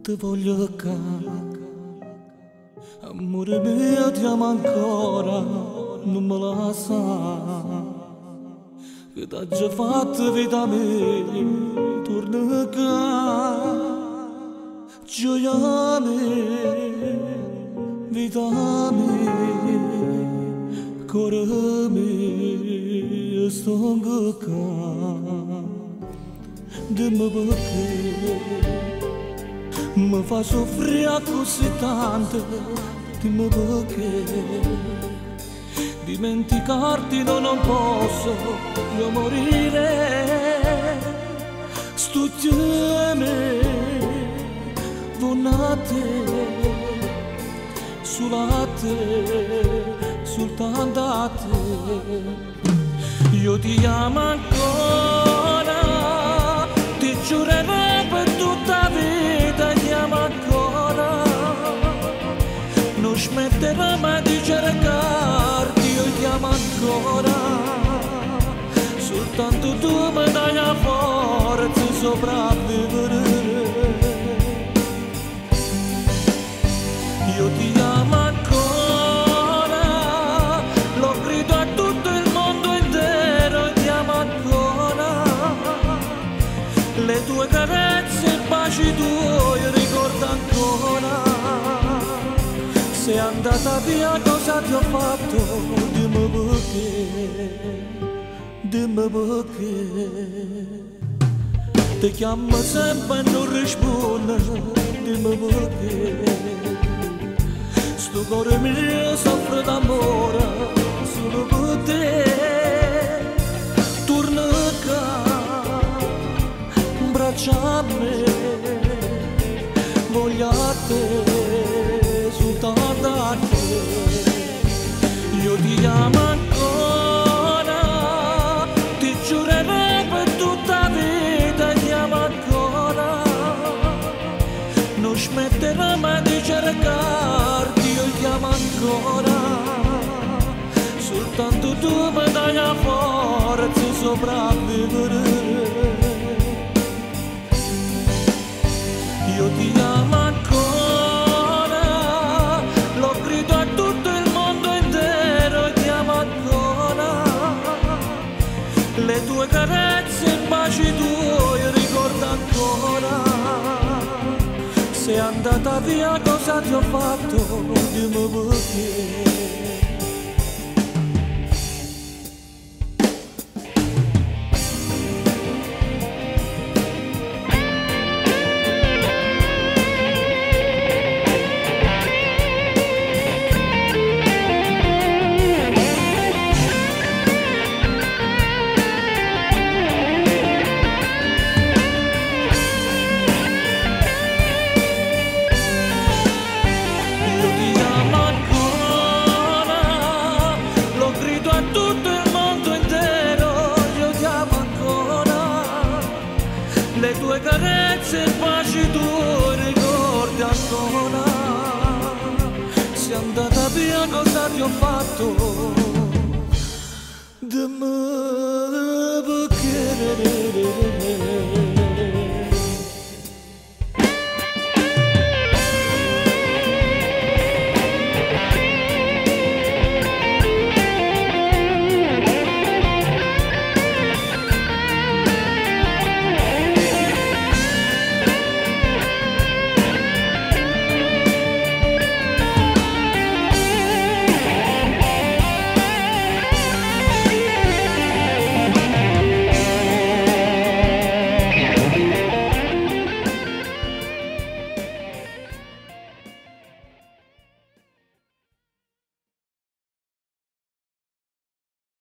Te voglio ca, amore mio ti amo ancora, non me la sa, che t'ha già fatto vita mia, torna ca, gioia mia, vita mia, cuore mio, sto ca, dimmi perché. Mi fa soffrire così tanto, dimmi perché. Dimenticarti non posso, io morire. Sto insieme, a te, sulla te, soltanto a te. Io ti amo ancora, ti giurerò per tutta la vita, ti amo ancora. Non smetterò mai di cercarti, io ti amo ancora. Soltanto tu mi dai la forza di sopravvivere. Io ti amo ancora, lo grido a tutto il mondo intero, ti amo ancora. Le tue carezze, i baci tuoi, ricordo ancora. Sei andata via, cosa ti ho fatto? Dimmi perché, dimmi perché. Ti chiamo sempre e non rispondo, dimmi perché. Sto cuore mio soffre d'amore solo per te. Torna qua, braccia a me, voglio a te, soltanto a te. Io ti amo ancora, ti giurerò per tutta la vita, ti amo ancora. Non smetterò mai di cercarti, io ti amo ancora. Soltanto tu mi dai la forza di sopravvivere. Io ti amo ancora, lo grido a tutto il mondo intero, ti amo ancora. Le tue carezze, i baci tuoi, ricordo ancora. Sei andata via, cosa ti ho fatto? Dimmi perché. Le tue carezze e baci tuoi ricordi ancora. Sei andata via, cosa ti ho fatto? Dimmi perché.